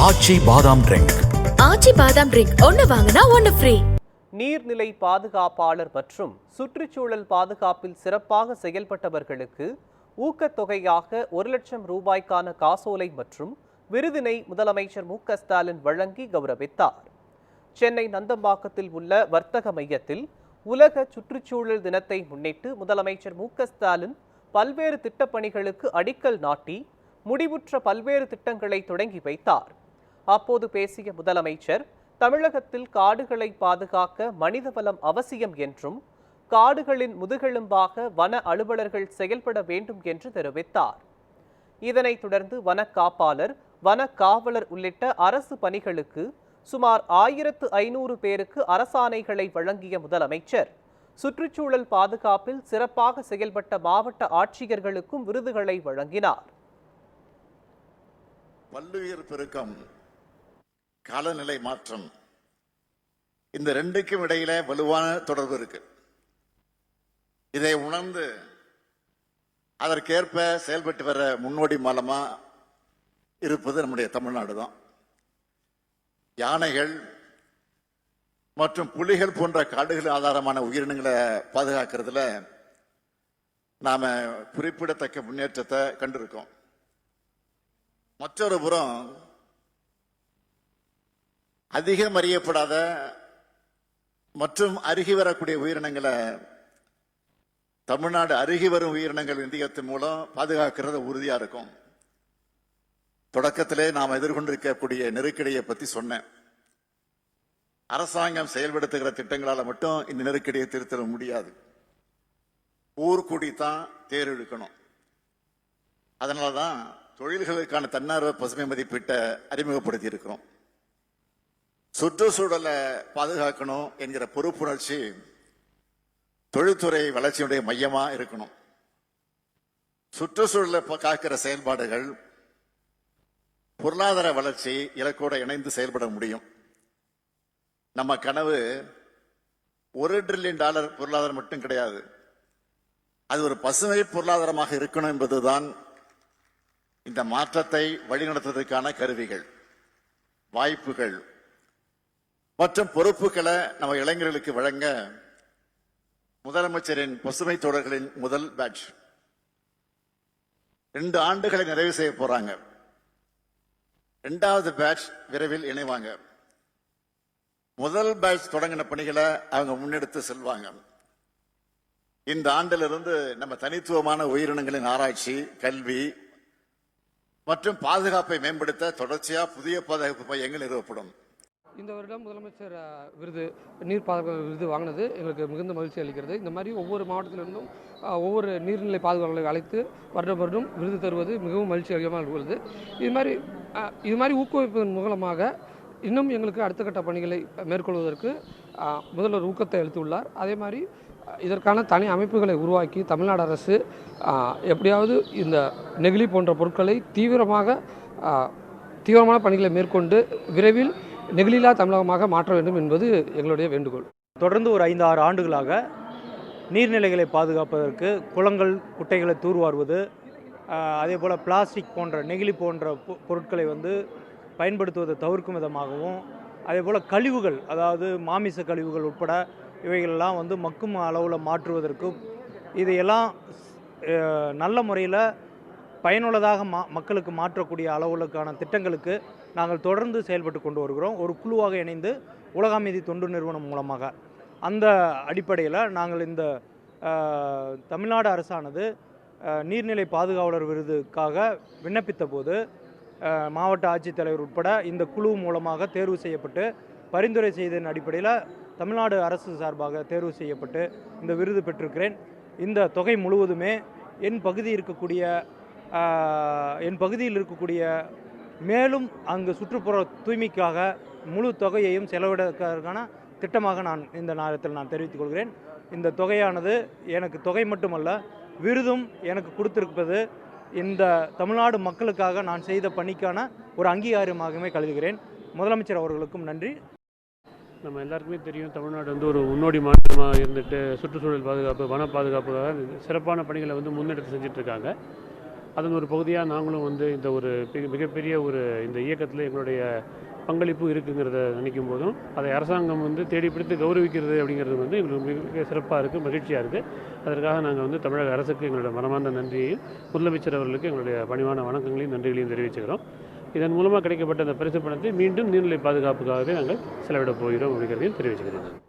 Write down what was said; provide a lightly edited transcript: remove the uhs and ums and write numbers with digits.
ஆச்சி பாதாம் ட்ரிங்க். ஆச்சி பாதாம் ட்ரிங்க் ஒன்னு வாங்கினா ஒன்னு ஃப்ரீ. நீர்நிலை பாதுகாப்பாளர் மற்றும் சுற்றுச்சூழல் பாதுகாப்பில் சிறப்பாக செயல்பட்டவர்களுக்கு ஊக்கத்தொகையாக 1 லட்சம் ரூபாய்க்கான காசோலை மற்றும் விருதினை முதலமைச்சர் மு.க.ஸ்டாலின் வழங்கி கௌரவித்தார். சென்னை நந்தம்பாக்கத்தில் உள்ள வர்த்தக மையத்தில் உலக சுற்றுச்சூழல் தினத்தை முன்னிட்டு முதலமைச்சர் மு.க.ஸ்டாலின் பல்வேறு திட்டப்பணிகளுக்கு அடிக்கல் நாட்டி முடிவுற்ற பல்வேறு திட்டங்களை தொடங்கி வைத்தார். அப்போது பேசிய முதலமைச்சர், தமிழகத்தில் காடுகளை பாதுகாக்க மனிதவளம் அவசியம் என்றும் காடுகளின் முதுகெலும்பாக வன அலுவலர்கள் செயல்பட வேண்டும் என்று தெரிவித்தார். இதனைத் தொடர்ந்து வன காப்பாளர், வன காவலர் உள்ளிட்ட அரசு பணிகளுக்கு சுமார் 1500 பேருக்கு அரசாணைகளை வழங்கிய முதலமைச்சர், சுற்றுச்சூழல் பாதுகாப்பில் சிறப்பாக செயல்பட்ட மாவட்ட ஆட்சியர்களுக்கும் விருதுகளை வழங்கினார். பல்லுயிர் பெருக்கம், காலநிலை மாற்றம், இந்த ரெண்டுக்கும் இடையில வலுவான தொடர்பு இருக்கு. இதை உணர்ந்து அதற்கேற்ப செயல்பட்டு வர முன்னோடி மாநிலமா இருப்பது நம்முடைய தமிழ்நாடு தான். யானைகள் மற்றும் புலிகள் போன்ற காடுகள் ஆதாரமான உயிரினங்களை பாதுகாக்கிறதுல நாம குறிப்பிடத்தக்க முன்னேற்றத்தை கண்டிருக்கோம். மற்றொரு புறம் அதிகம் அறியப்படாத மற்றும் அருகி வரக்கூடிய உயிரினங்களை தமிழ்நாடு அருகி வரும் உயிரினங்கள் இந்தியத்தின் மூலம் பாதுகாக்கிறது உறுதியா இருக்கும். தொடக்கத்திலே நாம் எதிர்கொண்டிருக்கக்கூடிய நெருக்கடியை பத்தி சொன்னேன். அரசாங்கம் செயல்படுத்துகிற திட்டங்களால மட்டும் இந்த நெருக்கடியை திருத்த முடியாது. ஊர்கூடி தான் தேர் இழுக்கணும். அதனாலதான் தொழில்களுக்கான தன்னார்வ பசுமை மதிப்பீட்டை அறிமுகப்படுத்தி இருக்கிறோம். சுற்றுச்சூழலை பாதுகாக்கணும் என்கிற பொறுப்புணர்ச்சி தொழில்துறை வளர்ச்சியுடைய மையமா இருக்கணும். சுற்றுச்சூழலை காக்கிற செயல்பாடுகள் பொருளாதார வளர்ச்சி இலக்கோட இணைந்து செயல்பட முடியும். நம்ம கனவு $1 டிரில்லியன் பொருளாதாரம் மட்டும் கிடையாது. அது ஒரு பசுமை பொருளாதாரமாக இருக்கணும் என்பதுதான் இந்த மாற்றத்தை வழிநடத்துவதற்கான கருவிகள், வாய்ப்புகள் மற்றும் பொறுப்புகளை நம்ம இளைஞர்களுக்கு வழங்க முதலமைச்சரின் பசுமை தொடர்களின் முதல் பேட்ச் 2 ஆண்டுகளை நிறைவு செய்ய போறாங்க. 2வது பேட்ச் விரைவில் இணைவாங்க. முதல் பேட்ச் தொடங்கின பணிகளை அவங்க முன்னெடுத்து செல்வாங்க. இந்த ஆண்டிலிருந்து நம்ம தனித்துவமான உயிரினங்களின் ஆராய்ச்சி, கல்வி மற்றும் பாதுகாப்பை மேம்படுத்த தொடர்ச்சியா புதிய பாதுகாப்பு மையங்கள் நிறுவப்படும். இந்த வருடம் முதலமைச்சர் விருது, நீர் பாதுகாப்பு விருது வாங்கினது எங்களுக்கு மிகுந்த மகிழ்ச்சி அளிக்கிறது. இந்த மாதிரி ஒவ்வொரு மாவட்டத்திலிருந்தும் ஒவ்வொரு நீர்நிலை பாதுகாவலர்களை அழைத்து வருடம் விருது தருவது மிகவும் மகிழ்ச்சி அளிக்கமாக உள்ளது. இது மாதிரி ஊக்குவிப்பதன் மூலமாக இன்னும் எங்களுக்கு அடுத்த கட்ட பணிகளை மேற்கொள்வதற்கு முதல்வர் ஊக்கத்தை அளித்துள்ளார். அதே மாதிரி இதற்கான தனி அமைப்புகளை உருவாக்கி தமிழ்நாடு அரசு எப்படியாவது இந்த நெகிழி போன்ற பொருட்களை தீவிரமான பணிகளை மேற்கொண்டு விரைவில் நெகிழிலா தமிழகமாக மாற்ற வேண்டும் என்பது எங்களுடைய வேண்டுகோள். தொடர்ந்து ஒரு 5-6 ஆண்டுகளாக நீர்நிலைகளை பாதுகாப்பதற்கு குளங்கள், குட்டைகளை தூர்வாருவது, அதே போல் பிளாஸ்டிக் போன்ற நெகிழி போன்ற பொருட்களை பயன்படுத்துவதை தவிர்க்கும் விதமாகவும், அதே போல் கழிவுகள், அதாவது மாமிச கழிவுகள் உட்பட இவைகளெல்லாம் மக்கும் அளவில் மாற்றுவதற்கும், இதையெல்லாம் நல்ல முறையில் பயனுள்ளதாக மக்களுக்கு மாற்றக்கூடிய அளவுகளுக்கான திட்டங்களுக்கு நாங்கள் தொடர்ந்து செயல்பட்டு கொண்டு வருகிறோம். ஒரு குழுவாக இணைந்து உலக அமைதி தொண்டு நிறுவனம் மூலமாக அந்த அடிப்படையில் நாங்கள் இந்த தமிழ்நாடு அரசானது நீர்நிலை பாதுகாவலர் விருதுக்காக விண்ணப்பித்த போது மாவட்ட ஆட்சித்தலைவர் உட்பட இந்த குழு மூலமாக தேர்வு செய்யப்பட்டு பரிந்துரை செய்ததன் அடிப்படையில் தமிழ்நாடு அரசு சார்பாக தேர்வு செய்யப்பட்டு இந்த விருது பெற்றிருக்கிறேன். இந்த தொகை முழுவதுமே என் பகுதியில் இருக்கக்கூடிய மேலும் அங்கு சுற்றுப்புற தூய்மைக்காக முழு தொகையையும் செலவிடுவதற்கான திட்டமாக நான் இந்த நேரத்தில் தெரிவித்துக் கொள்கிறேன். இந்த தொகையானது எனக்கு தொகை மட்டுமல்ல, விருதும் எனக்கு கொடுத்திருப்பது இந்த தமிழ்நாடு மக்களுக்காக நான் செய்த பணிக்கான ஒரு அங்கீகாரமாகவே கருதுகிறேன். முதலமைச்சர் அவர்களுக்கும் நன்றி. நம்ம எல்லாருக்குமே தெரியும், தமிழ்நாடு ஒரு முன்னோடி மாநிலமாக இருந்துட்டு சுற்றுச்சூழல் பாதுகாப்பு, வன பாதுகாப்புக்காக சிறப்பான பணிகளை முன்னெடுத்து செஞ்சிட்ருக்காங்க. அதன் ஒரு பகுதியாக நாங்களும் வந்து இந்த ஒரு மிகப்பெரிய ஒரு இந்த இயக்கத்தில் எங்களுடைய பங்களிப்பு இருக்குங்கிறத நினைக்கும் போதும் அதை அரசாங்கம் வந்து தேடி பிடித்து கௌரவிக்கிறது அப்படிங்கிறது வந்து எங்களுக்கு மிக சிறப்பாக இருக்குது, மகிழ்ச்சியாக இருக்குது. அதற்காக நாங்கள் வந்து தமிழக அரசுக்கு எங்களுடைய மனமார்ந்த நன்றியையும் முதலமைச்சர் அவர்களுக்கு எங்களுடைய பணிவான வணக்கங்களையும் நன்றிகளையும் தெரிவிச்சுக்கிறோம். இதன் மூலமாக கிடைக்கப்பட்ட அந்த பரிசு பணத்தை மீண்டும் நீர்நிலை பாதுகாப்புக்காகவே நாங்கள் செலவிடப் போகிறோம் அப்படிங்கிறதையும் தெரிவிச்சுக்கிறோம்.